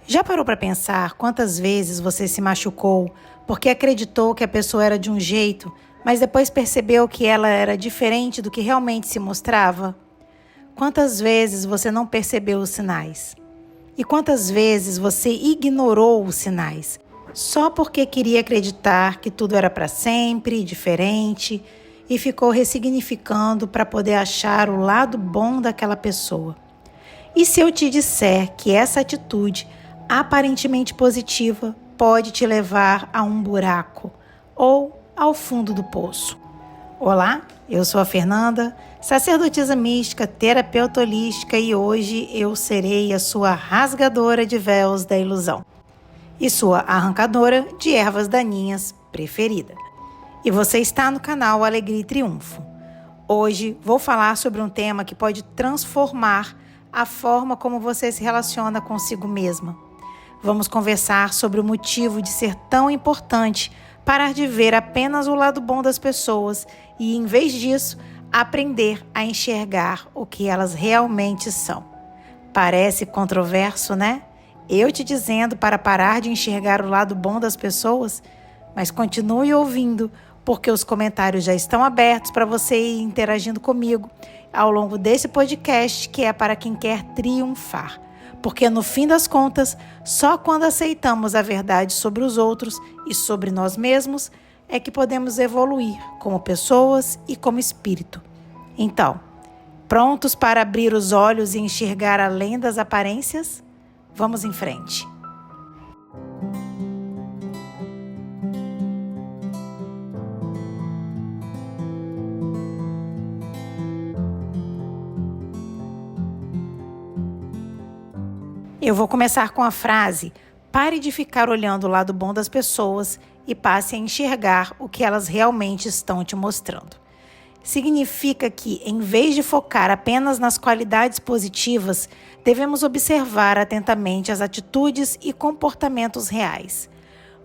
Já parou para pensar quantas vezes você se machucou porque acreditou que a pessoa era de um jeito, mas depois percebeu que ela era diferente do que realmente se mostrava? Quantas vezes você não percebeu os sinais? E quantas vezes você ignorou os sinais só porque queria acreditar que tudo era para sempre, diferente, e ficou ressignificando para poder achar o lado bom daquela pessoa? E se eu te disser que essa atitude aparentemente positiva pode te levar a um buraco ou ao fundo do poço? Olá, eu sou a Fernanda, sacerdotisa mística, terapeuta holística, e hoje eu serei a sua rasgadora de véus da ilusão e sua arrancadora de ervas daninhas preferida. E você está no canal Alegria e Triunfo. Hoje vou falar sobre um tema que pode transformar a forma como você se relaciona consigo mesma. Vamos conversar sobre o motivo de ser tão importante parar de ver apenas o lado bom das pessoas e, em vez disso, aprender a enxergar o que elas realmente são. Parece controverso, né? Eu te dizendo para parar de enxergar o lado bom das pessoas, mas continue ouvindo, porque os comentários já estão abertos para você ir interagindo comigo ao longo desse podcast, que é para quem quer triunfar. Porque no fim das contas, só quando aceitamos a verdade sobre os outros e sobre nós mesmos é que podemos evoluir como pessoas e como espírito. Então, prontos para abrir os olhos e enxergar além das aparências? Vamos em frente. Eu vou começar com a frase: pare de ficar olhando o lado bom das pessoas e passe a enxergar o que elas realmente estão te mostrando. Significa que, em vez de focar apenas nas qualidades positivas, devemos observar atentamente as atitudes e comportamentos reais.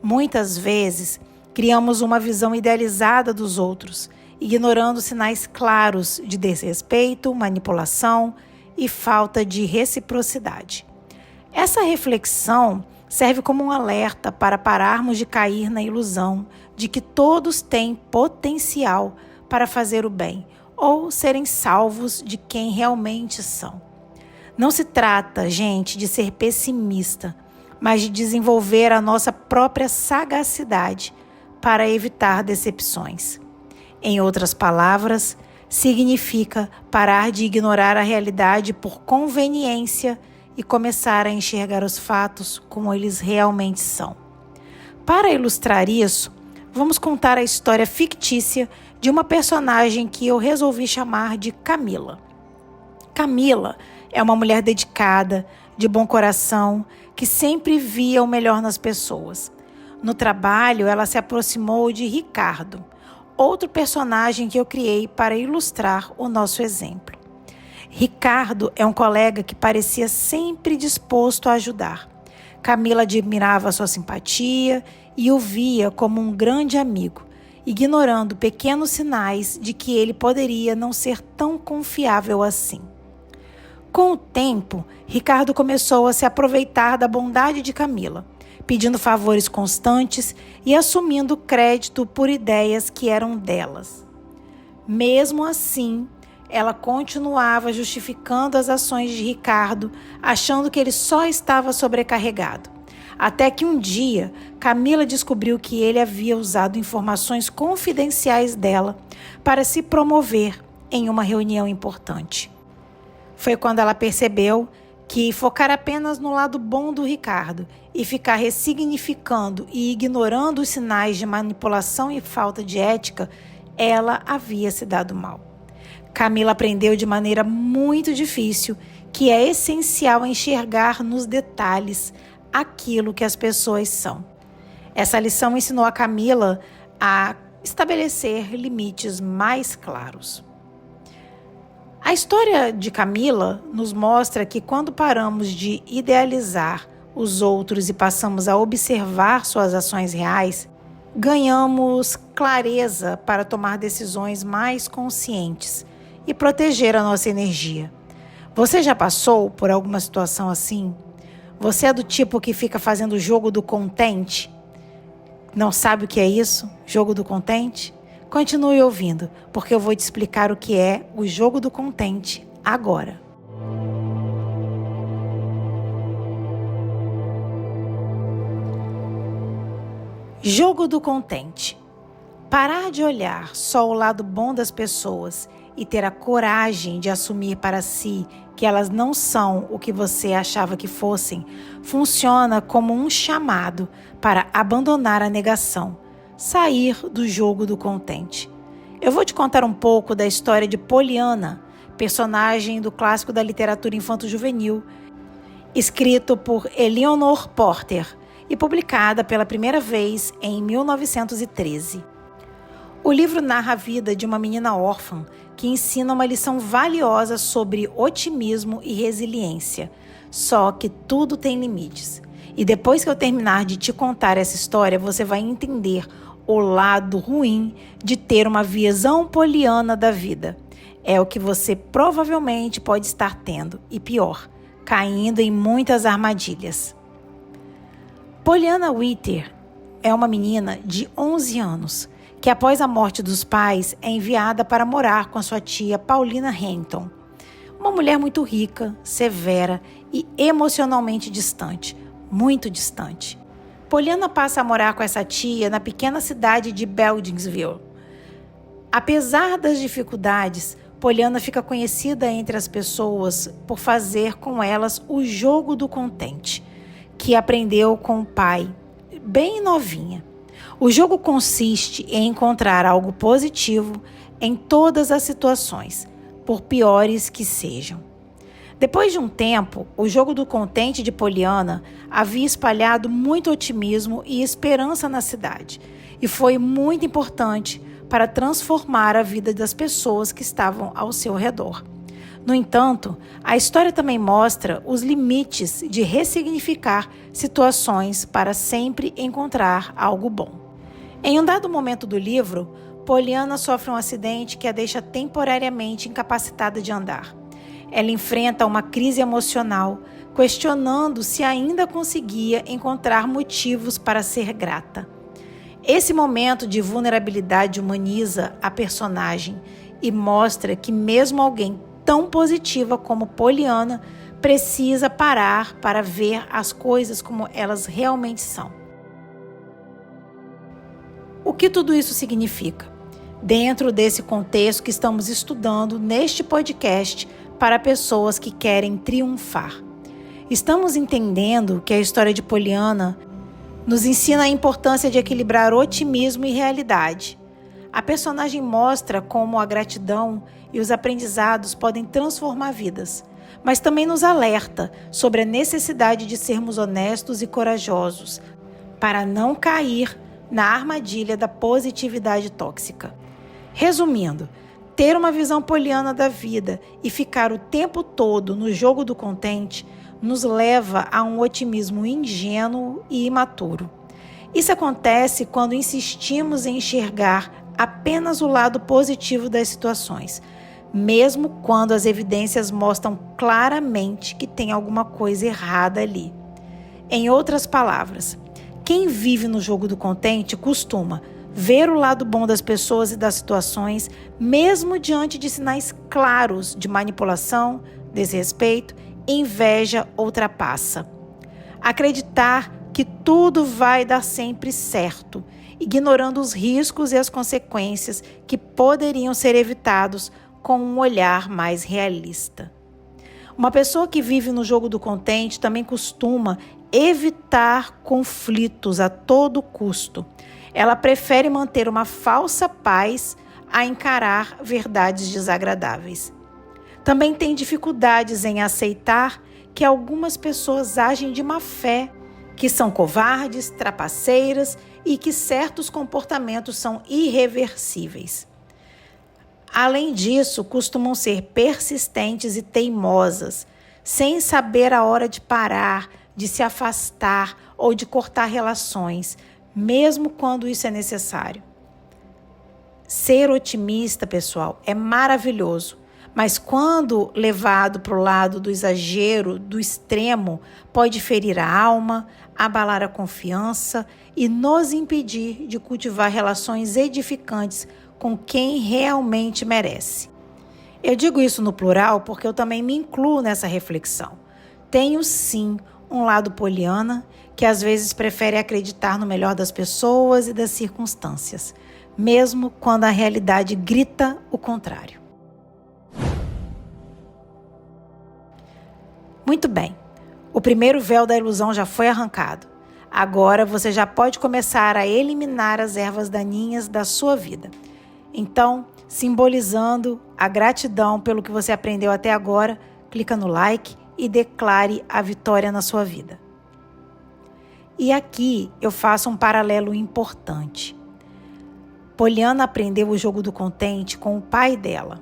Muitas vezes, criamos uma visão idealizada dos outros, ignorando sinais claros de desrespeito, manipulação e falta de reciprocidade. Essa reflexão serve como um alerta para pararmos de cair na ilusão de que todos têm potencial para fazer o bem ou serem salvos de quem realmente são. Não se trata, gente, de ser pessimista, mas de desenvolver a nossa própria sagacidade para evitar decepções. Em outras palavras, significa parar de ignorar a realidade por conveniência e começar a enxergar os fatos como eles realmente são. Para ilustrar isso, vamos contar a história fictícia de uma personagem que eu resolvi chamar de Camila. Camila é uma mulher dedicada, de bom coração, que sempre via o melhor nas pessoas. No trabalho, ela se aproximou de Ricardo, outro personagem que eu criei para ilustrar o nosso exemplo. Ricardo é um colega que parecia sempre disposto a ajudar. Camila admirava sua simpatia e o via como um grande amigo, ignorando pequenos sinais de que ele poderia não ser tão confiável assim. Com o tempo, Ricardo começou a se aproveitar da bondade de Camila, pedindo favores constantes e assumindo crédito por ideias que eram delas. Mesmo assim, ela continuava justificando as ações de Ricardo, achando que ele só estava sobrecarregado. Até que um dia, Camila descobriu que ele havia usado informações confidenciais dela para se promover em uma reunião importante. Foi quando ela percebeu que focar apenas no lado bom do Ricardo e ficar ressignificando e ignorando os sinais de manipulação e falta de ética, ela havia se dado mal. Camila aprendeu de maneira muito difícil que é essencial enxergar nos detalhes aquilo que as pessoas são. Essa lição ensinou a Camila a estabelecer limites mais claros. A história de Camila nos mostra que quando paramos de idealizar os outros e passamos a observar suas ações reais, ganhamos clareza para tomar decisões mais conscientes e proteger a nossa energia. Você já passou por alguma situação assim? Você é do tipo que fica fazendo o jogo do contente? Não sabe o que é isso? Jogo do contente? Continue ouvindo, porque eu vou te explicar o que é o jogo do contente agora. Jogo do contente. Parar de olhar só o lado bom das pessoas e ter a coragem de assumir para si que elas não são o que você achava que fossem, funciona como um chamado para abandonar a negação, sair do jogo do contente. Eu vou te contar um pouco da história de Poliana, personagem do clássico da literatura infanto-juvenil, escrito por Eleanor Porter e publicada pela primeira vez em 1913. O livro narra a vida de uma menina órfã que ensina uma lição valiosa sobre otimismo e resiliência. Só que tudo tem limites. E depois que eu terminar de te contar essa história, você vai entender o lado ruim de ter uma visão poliana da vida. É o que você provavelmente pode estar tendo, e pior, caindo em muitas armadilhas. Poliana Whittier é uma menina de 11 anos, que após a morte dos pais é enviada para morar com a sua tia Paulina Renton, uma mulher muito rica, severa e emocionalmente distante, muito distante. Poliana passa a morar com essa tia na pequena cidade de Beldingsville. Apesar das dificuldades, Poliana fica conhecida entre as pessoas por fazer com elas o jogo do contente, que aprendeu com o pai, bem novinha. O jogo consiste em encontrar algo positivo em todas as situações, por piores que sejam. Depois de um tempo, o jogo do contente de Poliana havia espalhado muito otimismo e esperança na cidade, e foi muito importante para transformar a vida das pessoas que estavam ao seu redor. No entanto, a história também mostra os limites de ressignificar situações para sempre encontrar algo bom. Em um dado momento do livro, Poliana sofre um acidente que a deixa temporariamente incapacitada de andar. Ela enfrenta uma crise emocional, questionando se ainda conseguia encontrar motivos para ser grata. Esse momento de vulnerabilidade humaniza a personagem e mostra que mesmo alguém tão positiva como Poliana precisa parar para ver as coisas como elas realmente são. O que tudo isso significa? Dentro desse contexto que estamos estudando neste podcast para pessoas que querem triunfar. Estamos entendendo que a história de Poliana nos ensina a importância de equilibrar otimismo e realidade. A personagem mostra como a gratidão e os aprendizados podem transformar vidas, mas também nos alerta sobre a necessidade de sermos honestos e corajosos para não cair na armadilha da positividade tóxica. Resumindo, ter uma visão poliana da vida e ficar o tempo todo no jogo do contente nos leva a um otimismo ingênuo e imaturo. Isso acontece quando insistimos em enxergar apenas o lado positivo das situações, mesmo quando as evidências mostram claramente que tem alguma coisa errada ali. Em outras palavras, quem vive no jogo do contente costuma ver o lado bom das pessoas e das situações, mesmo diante de sinais claros de manipulação, desrespeito, inveja ou trapaça. Acreditar que tudo vai dar sempre certo, ignorando os riscos e as consequências que poderiam ser evitados com um olhar mais realista. Uma pessoa que vive no jogo do contente também costuma evitar conflitos a todo custo. Ela prefere manter uma falsa paz a encarar verdades desagradáveis. Também tem dificuldades em aceitar que algumas pessoas agem de má fé, que são covardes, trapaceiras e que certos comportamentos são irreversíveis. Além disso, costumam ser persistentes e teimosas, sem saber a hora de parar, de se afastar ou de cortar relações, mesmo quando isso é necessário. Ser otimista, pessoal, é maravilhoso, Mas quando levado para o lado do exagero, do extremo, pode ferir a alma, abalar a confiança e nos impedir de cultivar relações edificantes com quem realmente merece. Eu digo isso no plural porque eu também me incluo nessa reflexão. Tenho sim um lado poliana, que às vezes prefere acreditar no melhor das pessoas e das circunstâncias, mesmo quando a realidade grita o contrário. Muito bem, o primeiro véu da ilusão já foi arrancado. Agora você já pode começar a eliminar as ervas daninhas da sua vida. Então, simbolizando a gratidão pelo que você aprendeu até agora, clica no like e declare a vitória na sua vida. E aqui eu faço um paralelo importante. Poliana aprendeu o jogo do contente com o pai dela.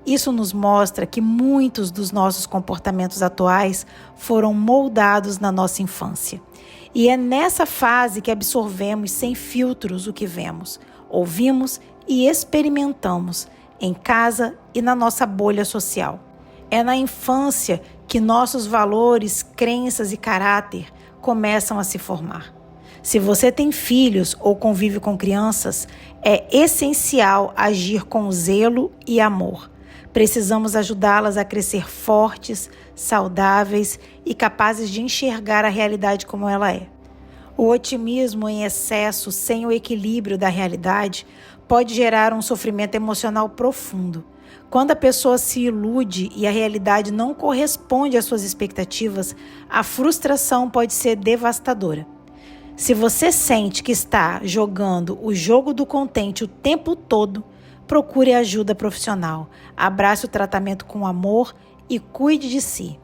Isso nos mostra que muitos dos nossos comportamentos atuais foram moldados na nossa infância. E é nessa fase que absorvemos sem filtros o que vemos, ouvimos e experimentamos em casa e na nossa bolha social. É na infância que nossos valores, crenças e caráter começam a se formar. Se você tem filhos ou convive com crianças, é essencial agir com zelo e amor. Precisamos ajudá-las a crescer fortes, saudáveis e capazes de enxergar a realidade como ela é. O otimismo em excesso, sem o equilíbrio da realidade, pode gerar um sofrimento emocional profundo. Quando a pessoa se ilude e a realidade não corresponde às suas expectativas, a frustração pode ser devastadora. Se você sente que está jogando o jogo do contente o tempo todo, procure ajuda profissional, abrace o tratamento com amor e cuide de si.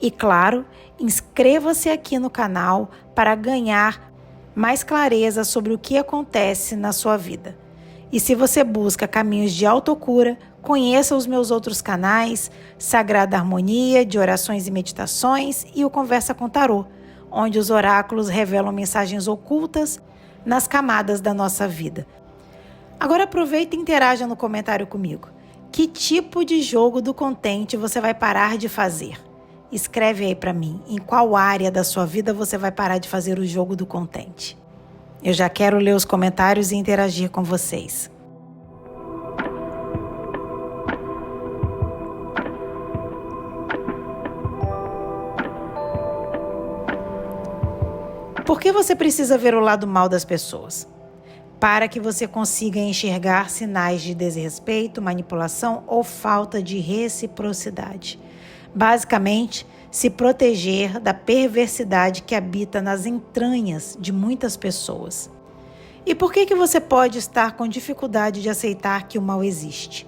E claro, inscreva-se aqui no canal para ganhar mais clareza sobre o que acontece na sua vida. E se você busca caminhos de autocura, conheça os meus outros canais, Sagrada Harmonia, de orações e meditações, e o Conversa com Tarô, onde os oráculos revelam mensagens ocultas nas camadas da nossa vida. Agora aproveita e interaja no comentário comigo. Que tipo de jogo do contente você vai parar de fazer? Escreve aí para mim, em qual área da sua vida você vai parar de fazer o jogo do contente. Eu já quero ler os comentários e interagir com vocês. Por que você precisa ver o lado mal das pessoas? Para que você consiga enxergar sinais de desrespeito, manipulação ou falta de reciprocidade. Basicamente, se proteger da perversidade que habita nas entranhas de muitas pessoas. E por que você pode estar com dificuldade de aceitar que o mal existe?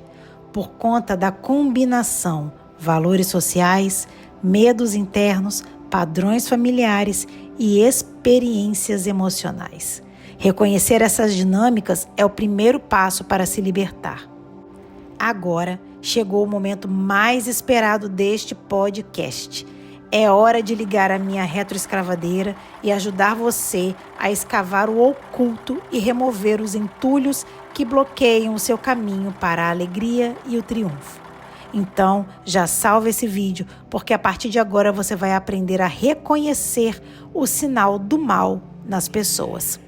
Por conta da combinação valores sociais, medos internos, padrões familiares e experiências emocionais. Reconhecer essas dinâmicas é o primeiro passo para se libertar. Agora chegou o momento mais esperado deste podcast. É hora de ligar a minha retroescavadeira e ajudar você a escavar o oculto e remover os entulhos que bloqueiam o seu caminho para a alegria e o triunfo. Então, já salva esse vídeo, porque a partir de agora você vai aprender a reconhecer o sinal do mal nas pessoas.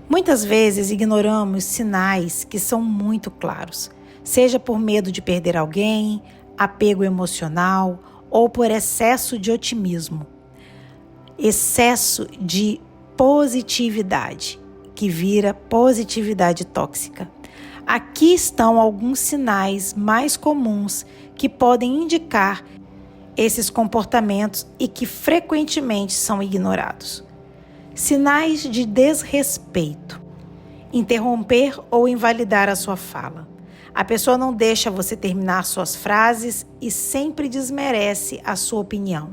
Muitas vezes ignoramos sinais que são muito claros, seja por medo de perder alguém, apego emocional ou por excesso de otimismo. Excesso de positividade, que vira positividade tóxica. Aqui estão alguns sinais mais comuns que podem indicar esses comportamentos e que frequentemente são ignorados. Sinais de desrespeito. Interromper ou invalidar a sua fala. A pessoa não deixa você terminar suas frases e sempre desmerece a sua opinião.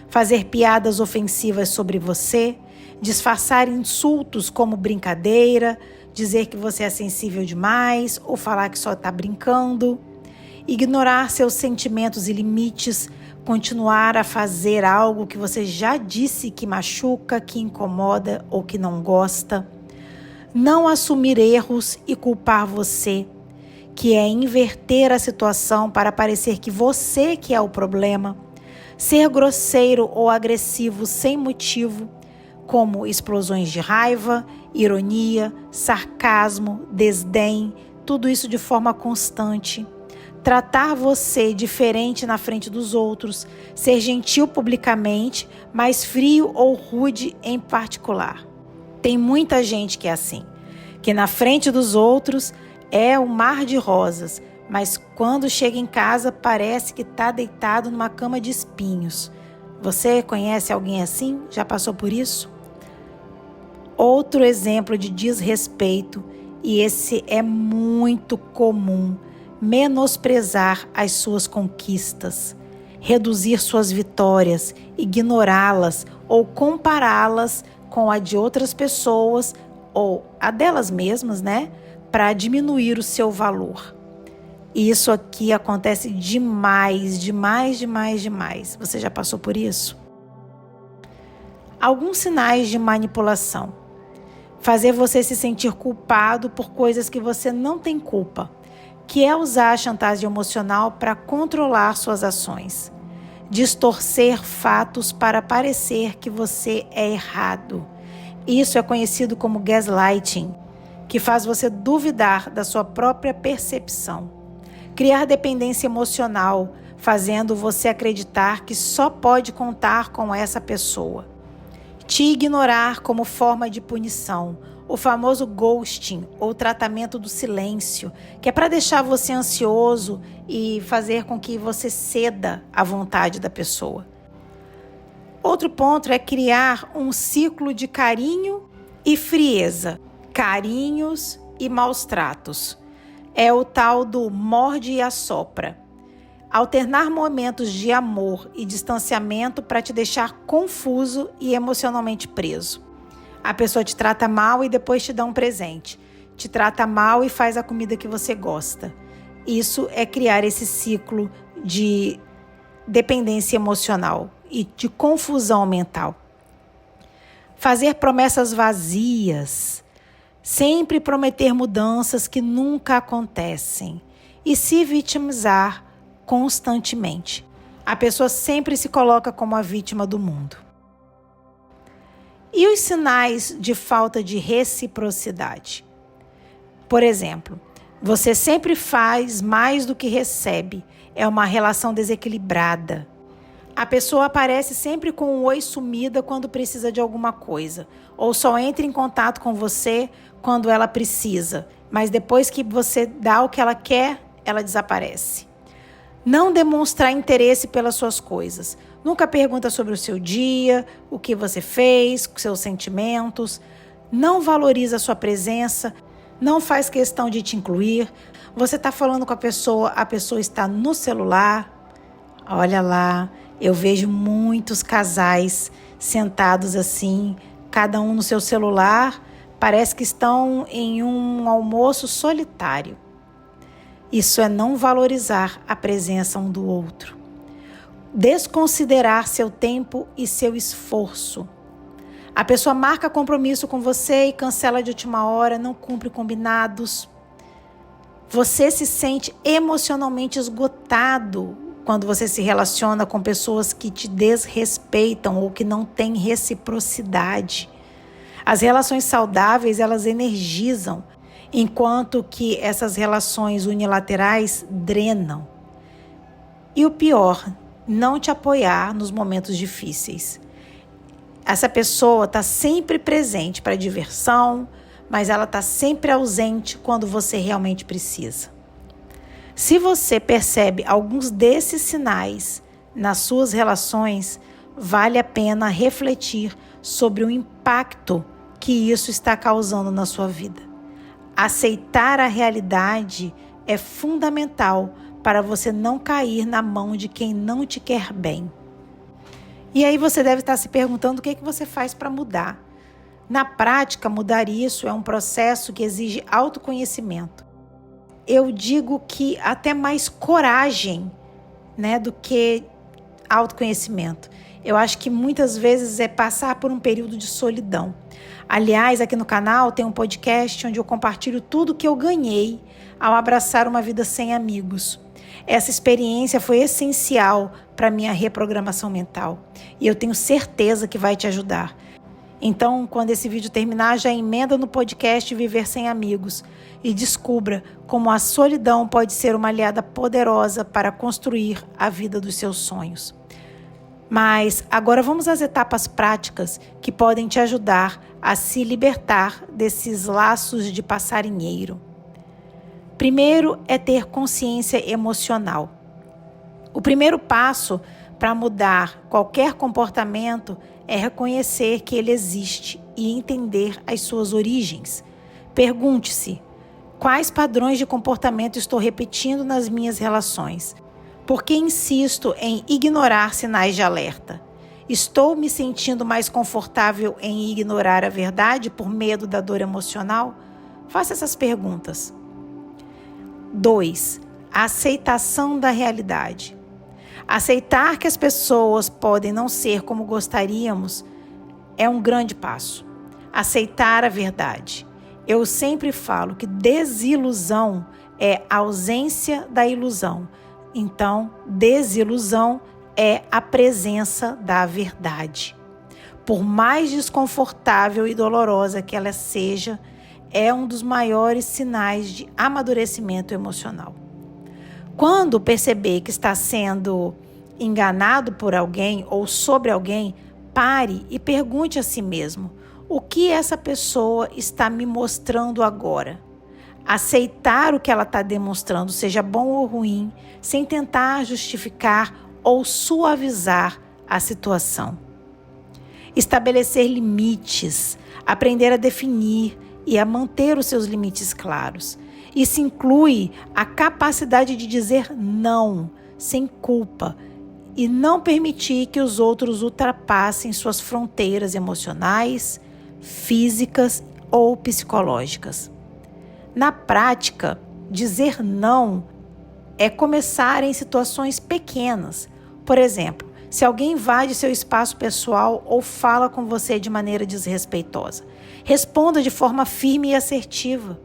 Fazer piadas ofensivas sobre você, disfarçar insultos como brincadeira, dizer que você é sensível demais ou falar que só está brincando. ignorar seus sentimentos e limites, continuar a fazer algo que você já disse que machuca, que incomoda ou que não gosta, não assumir erros e culpar você, que é inverter a situação para parecer que você que é o problema, ser grosseiro ou agressivo sem motivo, como explosões de raiva, ironia, sarcasmo, desdém, tudo isso de forma constante. Tratar você diferente na frente dos outros, ser gentil publicamente, mas frio ou rude em particular. Tem muita gente que é assim, que na frente dos outros é um mar de rosas, mas quando chega em casa parece que está deitado numa cama de espinhos. Você conhece alguém assim? Já passou por isso? Outro exemplo de desrespeito, e esse é muito comum, menosprezar as suas conquistas, reduzir suas vitórias, ignorá-las ou compará-las com a de outras pessoas ou a delas mesmas, para diminuir o seu valor. E isso aqui acontece demais. Você já passou por isso? Alguns sinais de manipulação. Fazer você se sentir culpado por coisas que você não tem culpa, que é usar a chantagem emocional para controlar suas ações. Distorcer fatos para parecer que você é errado. Isso é conhecido como gaslighting, que faz você duvidar da sua própria percepção. Criar dependência emocional, fazendo você acreditar que só pode contar com essa pessoa. Te ignorar como forma de punição, o famoso ghosting ou tratamento do silêncio, que é para deixar você ansioso e fazer com que você ceda à vontade da pessoa. Outro ponto é criar um ciclo de carinho e frieza, carinhos e maus tratos. É o tal do morde e assopra. Alternar momentos de amor e distanciamento para te deixar confuso e emocionalmente preso. A pessoa te trata mal e depois te dá um presente. Te trata mal e faz a comida que você gosta. Isso é criar esse ciclo de dependência emocional e de confusão mental. Fazer promessas vazias. Sempre prometer mudanças que nunca acontecem. E se vitimizar constantemente. A pessoa sempre se coloca como a vítima do mundo. E os sinais de falta de reciprocidade? Por exemplo, você sempre faz mais do que recebe. É uma relação desequilibrada. A pessoa aparece sempre com um oi sumida quando precisa de alguma coisa. Ou só entra em contato com você quando ela precisa. Mas depois que você dá o que ela quer, ela desaparece. Não demonstrar interesse pelas suas coisas. Nunca pergunta sobre o seu dia, o que você fez, seus sentimentos. Não valoriza a sua presença. Não faz questão de te incluir. Você está falando com a pessoa está no celular. Olha lá, eu vejo muitos casais sentados assim, cada um no seu celular. Parece que estão em um almoço solitário. Isso é não valorizar a presença um do outro. Desconsiderar seu tempo e seu esforço. A pessoa marca compromisso com você e cancela de última hora, não cumpre combinados. Você se sente emocionalmente esgotado quando você se relaciona com pessoas que te desrespeitam ou que não têm reciprocidade. As relações saudáveis, elas energizam, enquanto que essas relações unilaterais drenam. E o pior, não te apoiar nos momentos difíceis. Essa pessoa está sempre presente para diversão, mas ela está sempre ausente quando você realmente precisa. Se você percebe alguns desses sinais nas suas relações, vale a pena refletir sobre o impacto que isso está causando na sua vida. Aceitar a realidade é fundamental para você não cair na mão de quem não te quer bem. E aí você deve estar se perguntando o que você faz para mudar. Na prática, mudar isso é um processo que exige autoconhecimento. eu digo que até mais coragem, né, do que autoconhecimento. Eu acho que muitas vezes é passar por um período de solidão. Aliás, aqui no canal tem um podcast onde eu compartilho tudo que eu ganhei ao abraçar uma vida sem amigos. Essa experiência foi essencial para minha reprogramação mental e eu tenho certeza que vai te ajudar. Então, quando esse vídeo terminar, já emenda no podcast Viver Sem Amigos e descubra como a solidão pode ser uma aliada poderosa para construir a vida dos seus sonhos. Mas agora vamos às etapas práticas que podem te ajudar a se libertar desses laços de passarinheiro. Primeiro é ter consciência emocional. O primeiro passo para mudar qualquer comportamento é reconhecer que ele existe e entender as suas origens. Pergunte-se: quais padrões de comportamento estou repetindo nas minhas relações? Por que insisto em ignorar sinais de alerta? Estou me sentindo mais confortável em ignorar a verdade por medo da dor emocional? Faça essas perguntas. 2. A aceitação da realidade. Aceitar que as pessoas podem não ser como gostaríamos é um grande passo. Aceitar a verdade. Eu sempre falo que desilusão é a ausência da ilusão. Então, desilusão é a presença da verdade. Por mais desconfortável e dolorosa que ela seja, é um dos maiores sinais de amadurecimento emocional. Quando perceber que está sendo enganado por alguém ou sobre alguém, pare e pergunte a si mesmo: o que essa pessoa está me mostrando agora? Aceitar o que ela está demonstrando, seja bom ou ruim, sem tentar justificar ou suavizar a situação. Estabelecer limites, aprender a definir e a manter os seus limites claros. Isso inclui a capacidade de dizer não, sem culpa, e não permitir que os outros ultrapassem suas fronteiras emocionais, físicas ou psicológicas. Na prática, dizer não é começar em situações pequenas. Por exemplo, se alguém invade seu espaço pessoal ou fala com você de maneira desrespeitosa, responda de forma firme e assertiva.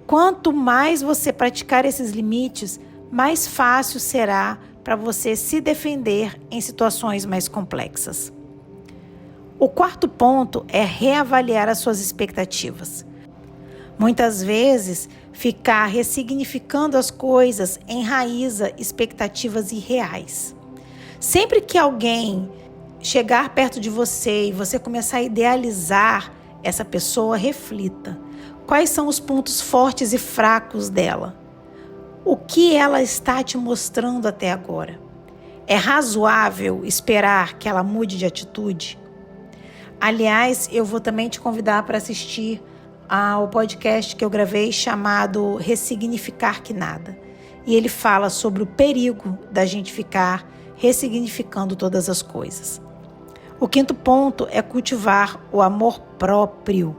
Quanto mais você praticar esses limites, mais fácil será para você se defender em situações mais complexas. O quarto ponto é reavaliar as suas expectativas. Muitas vezes, ficar ressignificando as coisas enraiza expectativas irreais. Sempre que alguém chegar perto de você e você começar a idealizar essa pessoa, reflita. Quais são os pontos fortes e fracos dela? O que ela está te mostrando até agora? É razoável esperar que ela mude de atitude? Aliás, eu vou também te convidar para assistir ao podcast que eu gravei chamado Ressignificar que Nada. E ele fala sobre o perigo da gente ficar ressignificando todas as coisas. O quinto ponto é cultivar o amor próprio.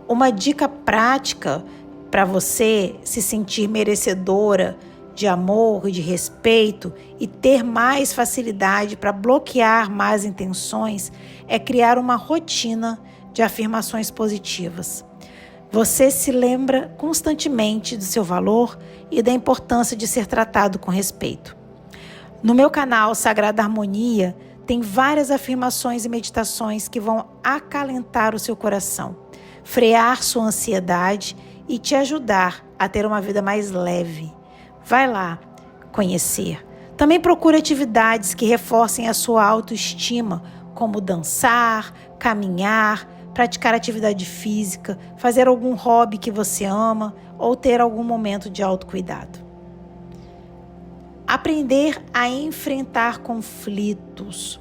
Uma dica prática para você se sentir merecedora de amor e de respeito e ter mais facilidade para bloquear más intenções é criar uma rotina de afirmações positivas. Você se lembra constantemente do seu valor e da importância de ser tratado com respeito. No meu canal Sagrada Harmonia, tem várias afirmações e meditações que vão acalentar o seu coração, frear sua ansiedade e te ajudar a ter uma vida mais leve. Vai lá conhecer. Também procure atividades que reforcem a sua autoestima, como dançar, caminhar, praticar atividade física, fazer algum hobby que você ama ou ter algum momento de autocuidado. Aprender a enfrentar conflitos.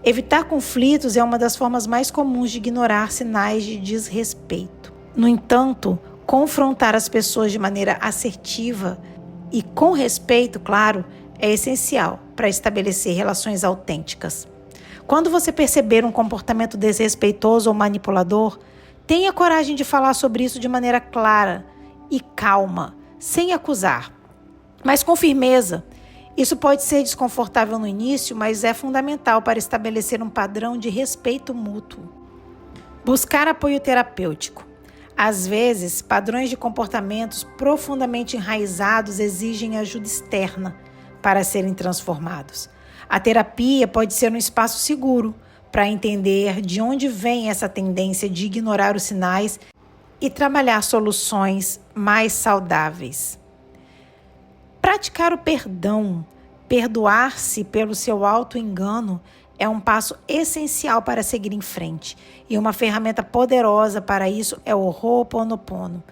Evitar conflitos é uma das formas mais comuns de ignorar sinais de desrespeito. No entanto, confrontar as pessoas de maneira assertiva e com respeito, claro, é essencial para estabelecer relações autênticas. Quando você perceber um comportamento desrespeitoso ou manipulador, tenha coragem de falar sobre isso de maneira clara e calma, sem acusar, mas com firmeza. Isso pode ser desconfortável no início, mas é fundamental para estabelecer um padrão de respeito mútuo. Buscar apoio terapêutico. Às vezes, padrões de comportamentos profundamente enraizados exigem ajuda externa para serem transformados. A terapia pode ser um espaço seguro para entender de onde vem essa tendência de ignorar os sinais e trabalhar soluções mais saudáveis. Praticar o perdão, perdoar-se pelo seu auto-engano é um passo essencial para seguir em frente. E uma ferramenta poderosa para isso é o Ho'oponopono.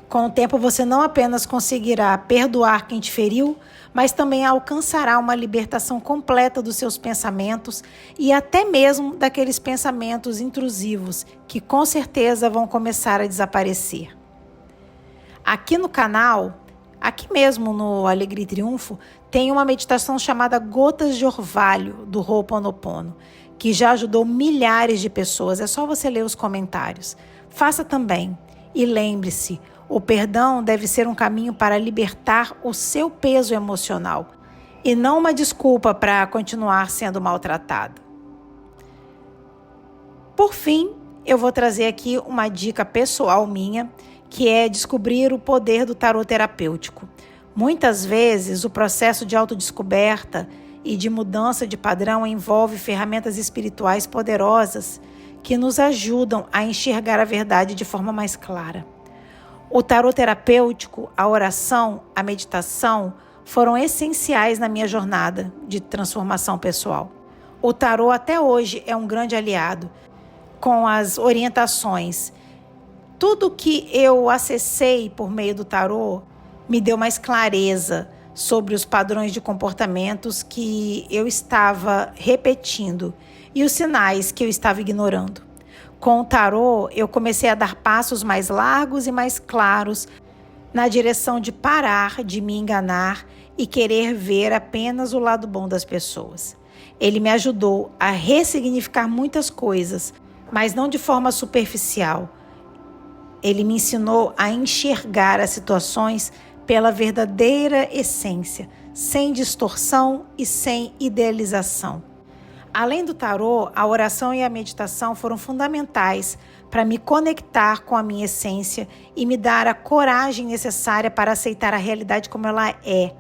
Com o tempo, você não apenas conseguirá perdoar quem te feriu, mas também alcançará uma libertação completa dos seus pensamentos e até mesmo daqueles pensamentos intrusivos que com certeza vão começar a desaparecer. Aqui no canal, aqui mesmo no Alegria e Triunfo, tem uma meditação chamada Gotas de Orvalho do Ho'oponopono, que já ajudou milhares de pessoas. É só você ler os comentários. Faça também. E lembre-se, o perdão deve ser um caminho para libertar o seu peso emocional e não uma desculpa para continuar sendo maltratado. Por fim, eu vou trazer aqui uma dica pessoal minha, que é descobrir o poder do tarô terapêutico. Muitas vezes, o processo de autodescoberta e de mudança de padrão envolve ferramentas espirituais poderosas que nos ajudam a enxergar a verdade de forma mais clara. O tarô terapêutico, a oração, a meditação foram essenciais na minha jornada de transformação pessoal. O tarô até hoje é um grande aliado com as orientações. Tudo que eu acessei por meio do tarô me deu mais clareza sobre os padrões de comportamentos que eu estava repetindo e os sinais que eu estava ignorando. Com o tarô, eu comecei a dar passos mais largos e mais claros na direção de parar de me enganar e querer ver apenas o lado bom das pessoas. Ele me ajudou a ressignificar muitas coisas, mas não de forma superficial. Ele me ensinou a enxergar as situações pela verdadeira essência, sem distorção e sem idealização. Além do tarô, a oração e a meditação foram fundamentais para me conectar com a minha essência e me dar a coragem necessária para aceitar a realidade como ela é.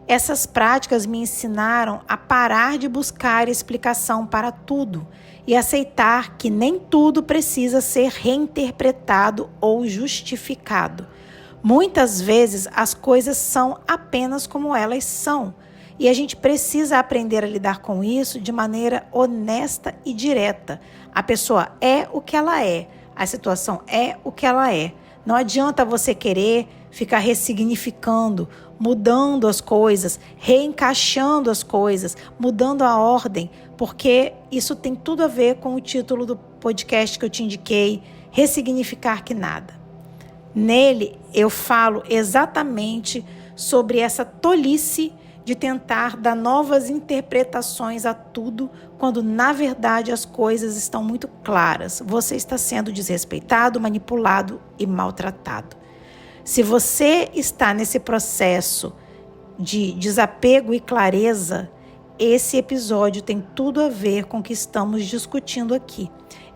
Essas práticas me ensinaram a parar de buscar explicação para tudo e aceitar que nem tudo precisa ser reinterpretado ou justificado. Muitas vezes as coisas são apenas como elas são. E a gente precisa aprender a lidar com isso de maneira honesta e direta. A pessoa é o que ela é, a situação é o que ela é. Não adianta você querer ficar ressignificando, mudando as coisas, reencaixando as coisas, mudando a ordem, porque isso tem tudo a ver com o título do podcast que eu te indiquei, Ressignificar que Nada. Nele eu falo exatamente sobre essa tolice de tentar dar novas interpretações a tudo, quando na verdade as coisas estão muito claras. Você está sendo desrespeitado, manipulado e maltratado. Se você está nesse processo de desapego e clareza, esse episódio tem tudo a ver com o que estamos discutindo aqui.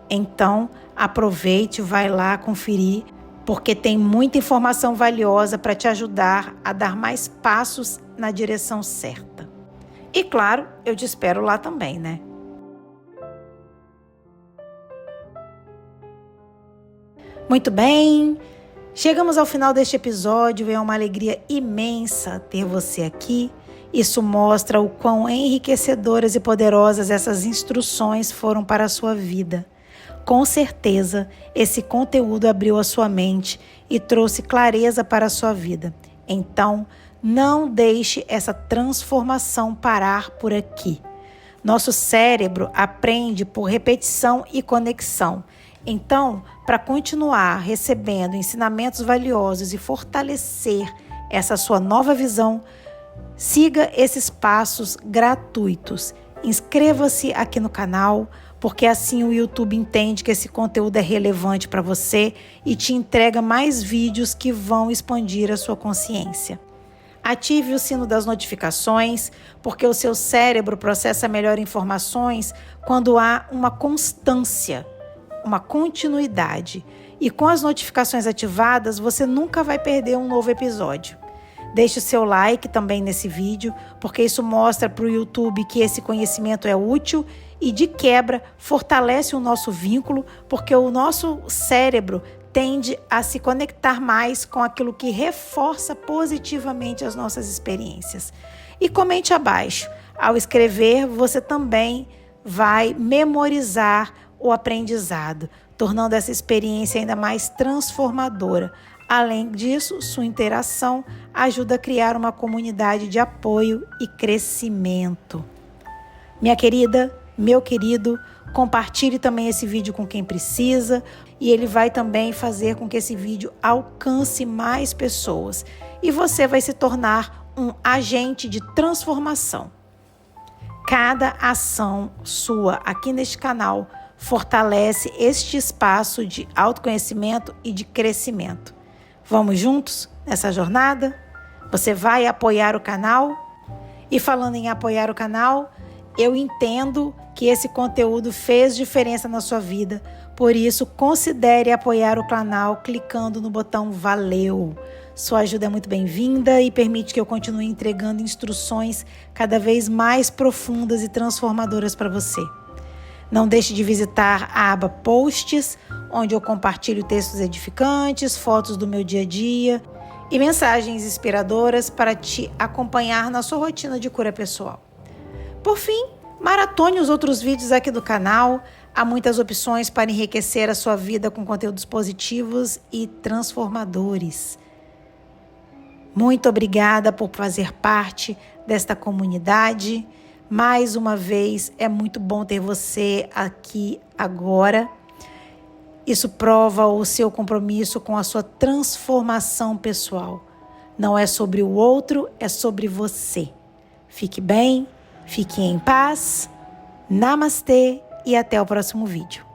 Então, aproveite, vai lá conferir, porque tem muita informação valiosa para te ajudar a dar mais passos na direção certa. E claro, eu te espero lá também, né? Muito bem, chegamos ao final deste episódio. É uma alegria imensa ter você aqui. Isso mostra o quão enriquecedoras e poderosas essas instruções foram para a sua vida. Com certeza, esse conteúdo abriu a sua mente e trouxe clareza para a sua vida. Então, não deixe essa transformação parar por aqui. Nosso cérebro aprende por repetição e conexão. Então, para continuar recebendo ensinamentos valiosos e fortalecer essa sua nova visão, siga esses passos gratuitos. Inscreva-se aqui no canal, porque assim o YouTube entende que esse conteúdo é relevante para você e te entrega mais vídeos que vão expandir a sua consciência. Ative o sino das notificações, porque o seu cérebro processa melhor informações quando há uma constância, uma continuidade. E com as notificações ativadas, você nunca vai perder um novo episódio. Deixe o seu like também nesse vídeo, porque isso mostra para o YouTube que esse conhecimento é útil e, de quebra, fortalece o nosso vínculo, porque o nosso cérebro tende a se conectar mais com aquilo que reforça positivamente as nossas experiências. E comente abaixo. Ao escrever, você também vai memorizar o aprendizado, tornando essa experiência ainda mais transformadora. Além disso, sua interação ajuda a criar uma comunidade de apoio e crescimento. Minha querida, meu querido, compartilhe também esse vídeo com quem precisa e ele vai também fazer com que esse vídeo alcance mais pessoas e você vai se tornar um agente de transformação. Cada ação sua aqui neste canal fortalece este espaço de autoconhecimento e de crescimento. Vamos juntos nessa jornada? Você vai apoiar o canal? E falando em apoiar o canal, eu entendo que esse conteúdo fez diferença na sua vida, por isso considere apoiar o canal clicando no botão Valeu. Sua ajuda é muito bem-vinda e permite que eu continue entregando instruções cada vez mais profundas e transformadoras para você. Não deixe de visitar a aba Posts, onde eu compartilho textos edificantes, fotos do meu dia a dia e mensagens inspiradoras para te acompanhar na sua rotina de cura pessoal. Por fim, maratone os outros vídeos aqui do canal. Há muitas opções para enriquecer a sua vida com conteúdos positivos e transformadores. Muito obrigada por fazer parte desta comunidade. Mais uma vez, é muito bom ter você aqui agora. Isso prova o seu compromisso com a sua transformação pessoal. Não é sobre o outro, é sobre você. Fique bem, fique em paz. Namastê e até o próximo vídeo.